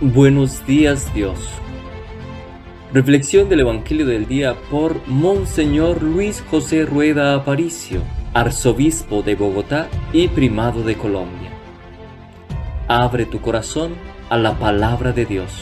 Buenos días, Dios. Reflexión del Evangelio del día por Monseñor Luis José Rueda Aparicio, arzobispo de Bogotá y primado de Colombia. Abre tu corazón a la palabra de Dios.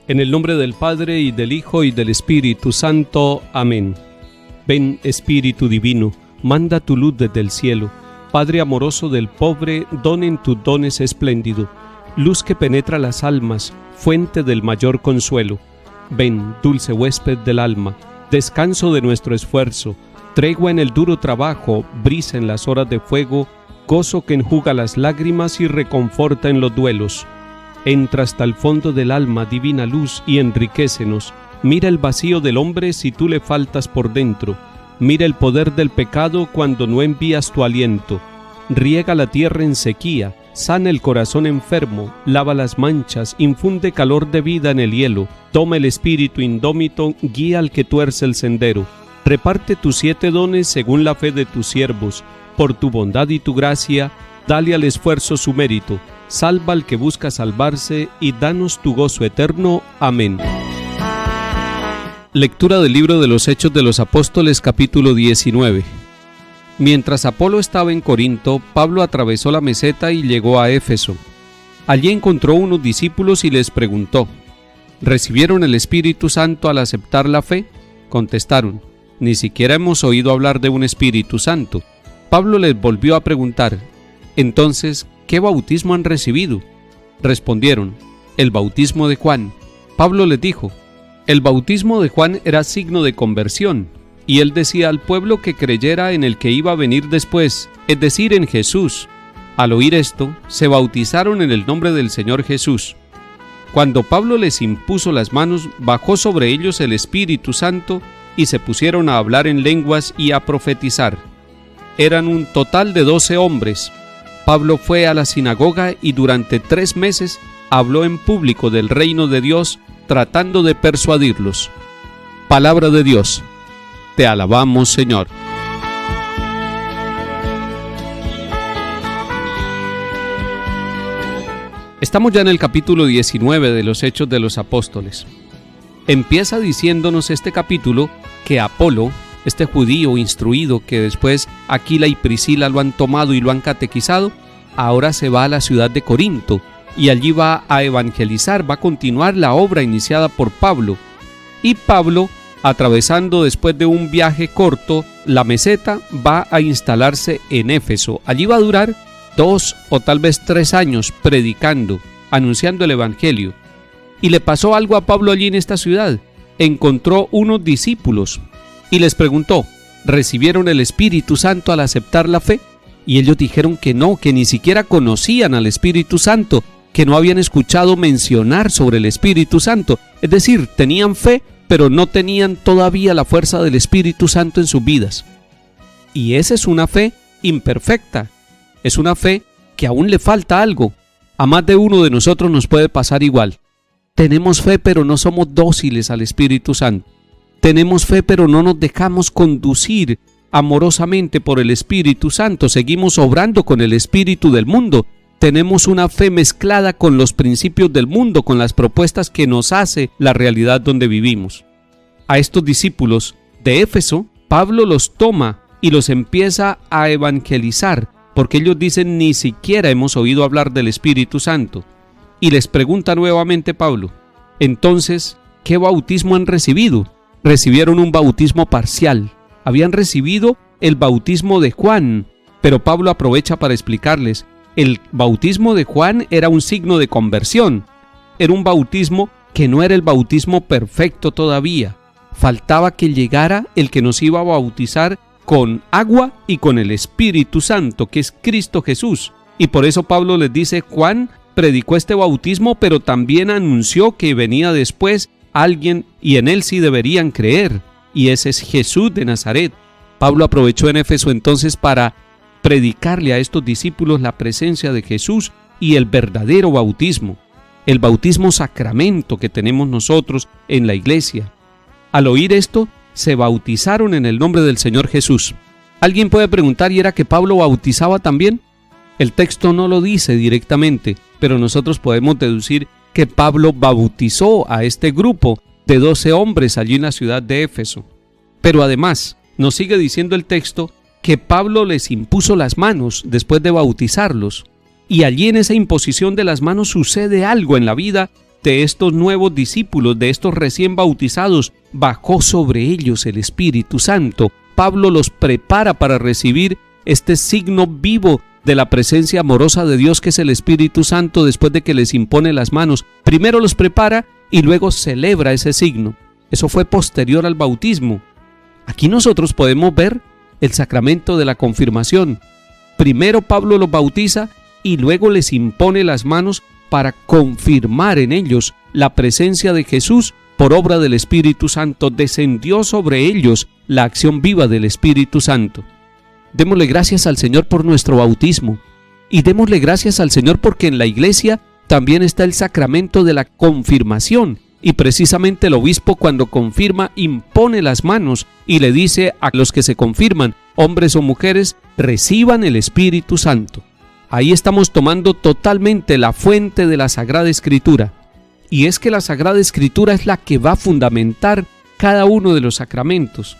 En el nombre del Padre, y del Hijo, y del Espíritu Santo. Amén. Ven, Espíritu Divino, manda tu luz desde el cielo. Padre amoroso del pobre, donen tus dones espléndido. Luz que penetra las almas, fuente del mayor consuelo. Ven, dulce huésped del alma, descanso de nuestro esfuerzo, tregua en el duro trabajo, brisa en las horas de fuego, gozo que enjuga las lágrimas y reconforta en los duelos. Entra hasta el fondo del alma, divina luz, y enriquécenos. Mira el vacío del hombre si tú le faltas por dentro. Mira el poder del pecado cuando no envías tu aliento. Riega la tierra en sequía, sana el corazón enfermo, lava las manchas, infunde calor de vida en el hielo. Toma el espíritu indómito, guía al que tuerce el sendero. Reparte tus 7 dones según la fe de tus siervos. Por tu bondad y tu gracia, dale al esfuerzo su mérito. Salva al que busca salvarse y danos tu gozo eterno. Amén. Lectura del libro de los Hechos de los Apóstoles, capítulo 19. Mientras Apolo estaba en Corinto, Pablo atravesó la meseta y llegó a Éfeso. Allí encontró unos discípulos y les preguntó: ¿recibieron el Espíritu Santo al aceptar la fe? Contestaron: ni siquiera hemos oído hablar de un Espíritu Santo. Pablo les volvió a preguntar: entonces, ¿qué bautismo han recibido? Respondieron: el bautismo de Juan. Pablo les dijo: el bautismo de Juan era signo de conversión, y él decía al pueblo que creyera en el que iba a venir después, es decir, en Jesús. Al oír esto, se bautizaron en el nombre del Señor Jesús. Cuando Pablo les impuso las manos, bajó sobre ellos el Espíritu Santo, y se pusieron a hablar en lenguas y a profetizar. Eran un total de 12 hombres. Pablo fue a la sinagoga y durante 3 meses habló en público del reino de Dios, tratando de persuadirlos. Palabra de Dios. Te alabamos, Señor. Estamos ya en el capítulo 19 de los Hechos de los Apóstoles. Empieza diciéndonos este capítulo que Apolo, este judío instruido que después Aquila y Priscila lo han tomado y lo han catequizado, ahora se va a la ciudad de Corinto y allí va a evangelizar, va a continuar la obra iniciada por Pablo. Y Pablo, atravesando después de un viaje corto la meseta, va a instalarse en Éfeso. Allí va a durar 2 o tal vez 3 años predicando, anunciando el evangelio. Y le pasó algo a Pablo allí en esta ciudad. Encontró unos discípulos y les preguntó: ¿recibieron el Espíritu Santo al aceptar la fe? Y ellos dijeron que no, que ni siquiera conocían al Espíritu Santo, que no habían escuchado mencionar sobre el Espíritu Santo. Es decir, tenían fe, pero no tenían todavía la fuerza del Espíritu Santo en sus vidas. Y esa es una fe imperfecta. Es una fe que aún le falta algo. A más de uno de nosotros nos puede pasar igual. Tenemos fe, pero no somos dóciles al Espíritu Santo. Tenemos fe, pero no nos dejamos conducir amorosamente por el Espíritu Santo. Seguimos obrando con el espíritu del mundo. Tenemos una fe mezclada con los principios del mundo, con las propuestas que nos hace la realidad donde vivimos. A estos discípulos de Éfeso, Pablo los toma y los empieza a evangelizar, porque ellos dicen: ni siquiera hemos oído hablar del Espíritu Santo. Y les pregunta nuevamente Pablo: entonces, ¿qué bautismo han recibido? Recibieron un bautismo parcial. Habían recibido el bautismo de Juan, pero Pablo aprovecha para explicarles: el bautismo de Juan era un signo de conversión. Era un bautismo que no era el bautismo perfecto todavía. Faltaba que llegara el que nos iba a bautizar con agua y con el Espíritu Santo, que es Cristo Jesús. Y por eso Pablo les dice: Juan predicó este bautismo, pero también anunció que venía después alguien y en él sí deberían creer, y ese es Jesús de Nazaret. Pablo aprovechó en Éfeso entonces para predicarle a estos discípulos la presencia de Jesús y el verdadero bautismo. el bautismo sacramento que tenemos nosotros en la iglesia. Al oír esto, se bautizaron en el nombre del Señor Jesús. Alguien puede preguntar, ¿y era que Pablo bautizaba también? El texto no lo dice directamente, pero nosotros podemos deducir que Pablo bautizó a este grupo de 12 hombres allí en la ciudad de Éfeso. Pero además, nos sigue diciendo el texto que Pablo les impuso las manos después de bautizarlos. Y allí en esa imposición de las manos sucede algo en la vida de estos nuevos discípulos, de estos recién bautizados. Bajó sobre ellos el Espíritu Santo. Pablo los prepara para recibir este signo vivo de la presencia amorosa de Dios, que es el Espíritu Santo, después de que les impone las manos. Primero los prepara y luego celebra ese signo. Eso fue posterior al bautismo. Aquí nosotros podemos ver el sacramento de la confirmación. Primero Pablo los bautiza y luego les impone las manos para confirmar en ellos la presencia de Jesús por obra del Espíritu Santo. Descendió sobre ellos la acción viva del Espíritu Santo. Démosle gracias al Señor por nuestro bautismo y démosle gracias al Señor porque en la iglesia también está el sacramento de la confirmación, y precisamente el obispo, cuando confirma, impone las manos y le dice a los que se confirman, hombres o mujeres, reciban el Espíritu Santo. Ahí estamos tomando totalmente la fuente de la Sagrada Escritura, y es que la Sagrada Escritura es la que va a fundamentar cada uno de los sacramentos.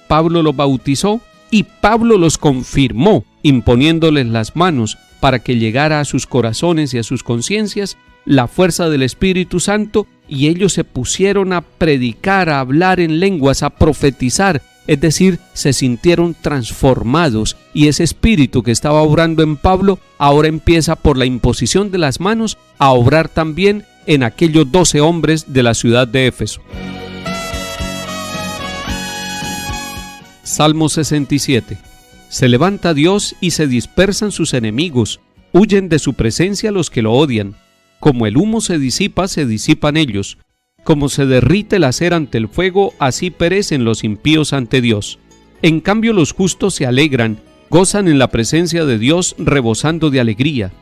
Pablo los bautizó y Pablo los confirmó, imponiéndoles las manos para que llegara a sus corazones y a sus conciencias la fuerza del Espíritu Santo, y ellos se pusieron a predicar, a hablar en lenguas, a profetizar, es decir, se sintieron transformados, y ese espíritu que estaba obrando en Pablo ahora empieza por la imposición de las manos a obrar también en aquellos 12 hombres de la ciudad de Éfeso. Salmo 67. Se levanta Dios y se dispersan sus enemigos, huyen de su presencia los que lo odian. Como el humo se disipan ellos. Como se derrite la cera ante el fuego, así perecen los impíos ante Dios. En cambio los justos se alegran, gozan en la presencia de Dios, rebosando de alegría.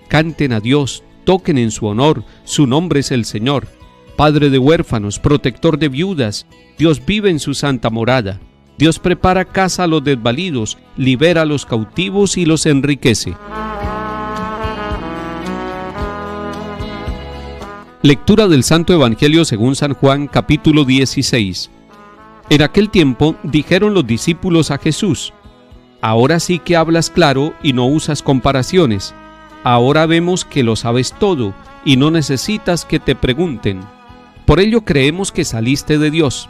Canten a Dios, toquen en su honor, su nombre es el Señor. Padre de huérfanos, protector de viudas, Dios vive en su santa morada. Dios prepara casa a los desvalidos, libera a los cautivos y los enriquece. Lectura del Santo Evangelio según San Juan, capítulo 16. En aquel tiempo dijeron los discípulos a Jesús: ahora sí que hablas claro y no usas comparaciones. Ahora vemos que lo sabes todo y no necesitas que te pregunten. Por ello creemos que saliste de Dios.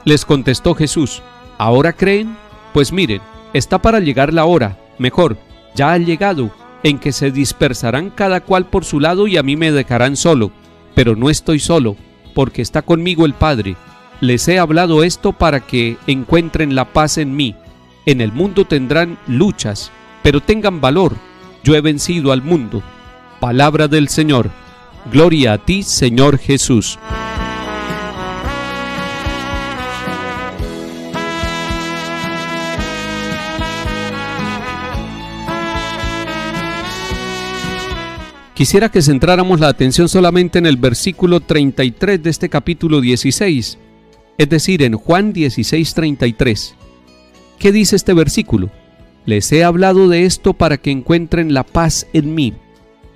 Les contestó Jesús: ¿ahora creen? Pues miren, está para llegar la hora, mejor, ya ha llegado, en que se dispersarán cada cual por su lado y a mí me dejarán solo. Pero no estoy solo, porque está conmigo el Padre. Les he hablado esto para que encuentren la paz en mí. En el mundo tendrán luchas, pero tengan valor. Yo he vencido al mundo. Palabra del Señor. Gloria a ti, Señor Jesús. Quisiera que centráramos la atención solamente en el versículo 33 de este capítulo 16, es decir, en Juan 16:33. ¿Qué dice este versículo? Les he hablado de esto para que encuentren la paz en mí.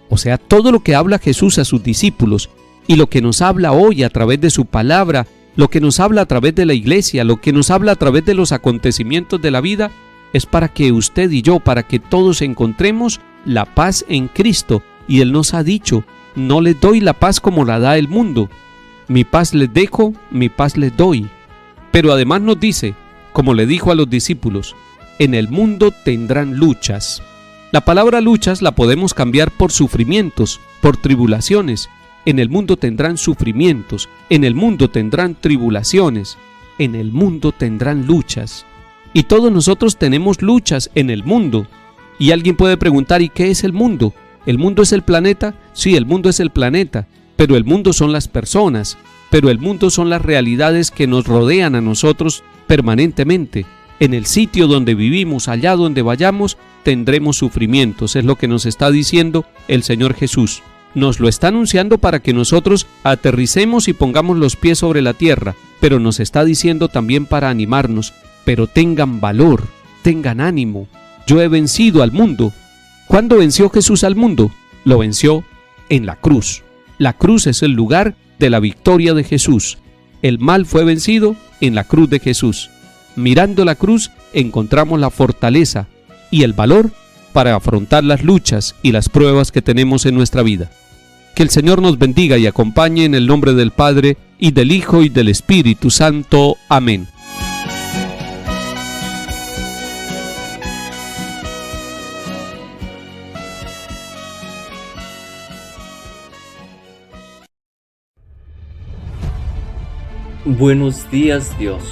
O sea, todo lo que habla Jesús a sus discípulos y lo que nos habla hoy a través de su palabra, lo que nos habla a través de la iglesia, lo que nos habla a través de los acontecimientos de la vida, es para que usted y yo, para que todos encontremos la paz en Cristo. Y Él nos ha dicho: no les doy la paz como la da el mundo. Mi paz les dejo, mi paz les doy. Pero además nos dice, como le dijo a los discípulos: en el mundo tendrán luchas. La palabra luchas la podemos cambiar por sufrimientos, por tribulaciones. En el mundo tendrán sufrimientos, en el mundo tendrán tribulaciones, en el mundo tendrán luchas. Y todos nosotros tenemos luchas en el mundo. Y alguien puede preguntar: ¿y qué es el mundo? ¿El mundo es el planeta? Sí, el mundo es el planeta, pero el mundo son las personas, pero el mundo son las realidades que nos rodean a nosotros permanentemente. En el sitio donde vivimos, allá donde vayamos, tendremos sufrimientos, es lo que nos está diciendo el Señor Jesús. Nos lo está anunciando para que nosotros aterricemos y pongamos los pies sobre la tierra, pero nos está diciendo también para animarnos, pero tengan valor, tengan ánimo. Yo he vencido al mundo. ¿Cuándo venció Jesús al mundo? Lo venció en la cruz. La cruz es el lugar de la victoria de Jesús. El mal fue vencido en la cruz de Jesús. Mirando la cruz encontramos la fortaleza y el valor para afrontar las luchas y las pruebas que tenemos en nuestra vida. Que el Señor nos bendiga y acompañe en el nombre del Padre, y del Hijo, y del Espíritu Santo. Amén. Buenos días, Dios.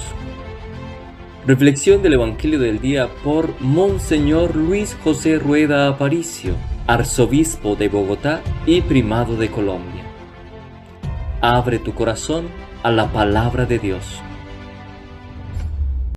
Reflexión del Evangelio del día por Monseñor Luis José Rueda Aparicio, arzobispo de Bogotá y primado de Colombia. Abre tu corazón a la palabra de Dios.